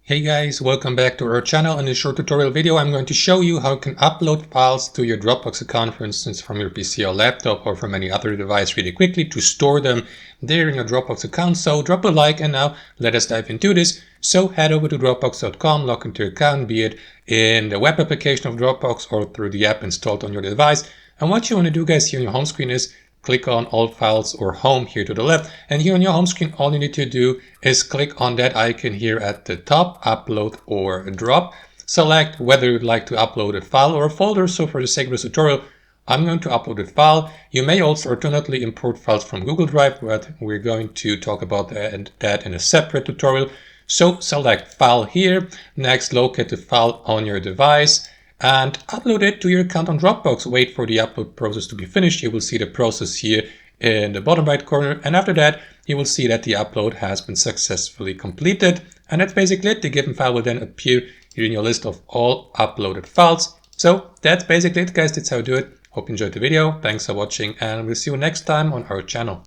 Hey guys, welcome back to our channel. In this short tutorial video, I'm going to show you how you can upload files to your Dropbox account, for instance, from your PC or laptop or from any other device really quickly to store them there in your Dropbox account. So drop a like and now let us dive into this. So head over to dropbox.com, log into your account, be it in the web application of Dropbox or through the app installed on your device. And what you want to do guys here on your home screen is click on all files or home here to the left, and here on your home screen all you need to do is click on that icon here at the top, upload or drop. Select whether you'd like to upload a file or a folder. So for the sake of this tutorial, I'm going to upload a file. You may also alternately import files from Google Drive, but we're going to talk about that in a separate tutorial. So select file here, next locate the file on your device and upload it to your account on Dropbox. Wait for the upload process to be finished. You will see the process here in the bottom right corner, and after that you will see that the upload has been successfully completed. And that's basically it. The given file will then appear here in your list of all uploaded files. So that's basically it guys, that's how I do it. Hope you enjoyed the video. Thanks for watching, and we'll see you next time on our channel.